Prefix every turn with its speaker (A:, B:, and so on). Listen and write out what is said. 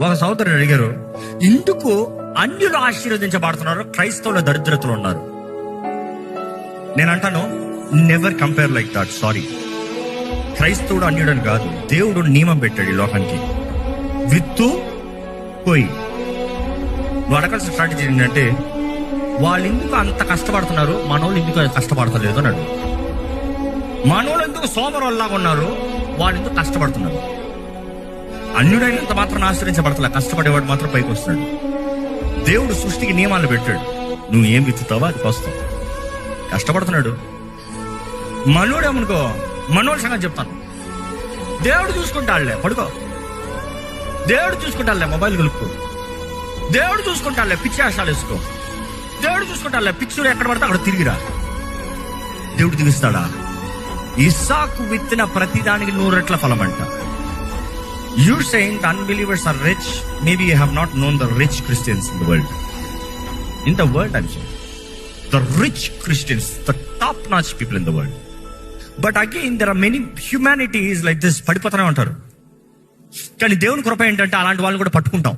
A: ఒక సహోదరుడు అడిగారు, ఎందుకు అన్యులు ఆశీర్వదించబడుతున్నారు, క్రైస్తవుల దరిద్రతలు ఉన్నారు? నేను అంటాను, never compare like that. Sorry, క్రైస్తవుడు అన్యుడని కాదు, దేవుడు నియమం పెట్టాడు ఈ లోకానికి. విత్తు పోయి. నువ్వు అడగాల్సిన స్ట్రాటజీ ఏంటంటే, వాళ్ళు ఎందుకు అంత కష్టపడుతున్నారు, మనోళ్ళు ఎందుకు కష్టపడతలేదు అని అడుగు. మనోళ్ళు ఎందుకు సోమరులాగా ఉన్నారు, వాళ్ళు ఎందుకు కష్టపడుతున్నారు? అన్యుడైనంత మాత్రం ఆశ్రయించబడతలే, కష్టపడేవాడు మాత్రం పైకి వస్తున్నాడు. దేవుడు సృష్టికి నియమాలు పెట్టాడు, నువ్వు ఏం విత్తుతావో అది వస్తావు. కష్టపడుతున్నాడు. మనోడేమనుకో, మనోడి సంగతి చెప్తాను, దేవుడు చూసుకుంటాడులే, పడుకో. దేవుడు చూసుకుంటాడులే, మొబైల్ కలుపుకో. దేవుడు చూసుకుంటాడులే, పిచ్చి ఆశాలు వేసుకో. దేవుడు చూసుకుంటాడులే, పిచ్చుడు ఎక్కడ పడితే అక్కడ తిరిగిరా. దేవుడు దిగిస్తాడా? ఇస్సాకు విత్తిన ప్రతిదానికి 100 రెట్ల ఫలం అంట. You saying the unbelievers are rich, maybe you have not known the rich Christians in the world. In the world, I'm saying the rich Christians, the top-notch people in the world. But again, there are many humanities like this, పడిపోతూనే ఉంటారు. కానీ దేవుని కృప ఏంటంటే అలాంటి వాళ్ళని కూడా పట్టుకుంటాం.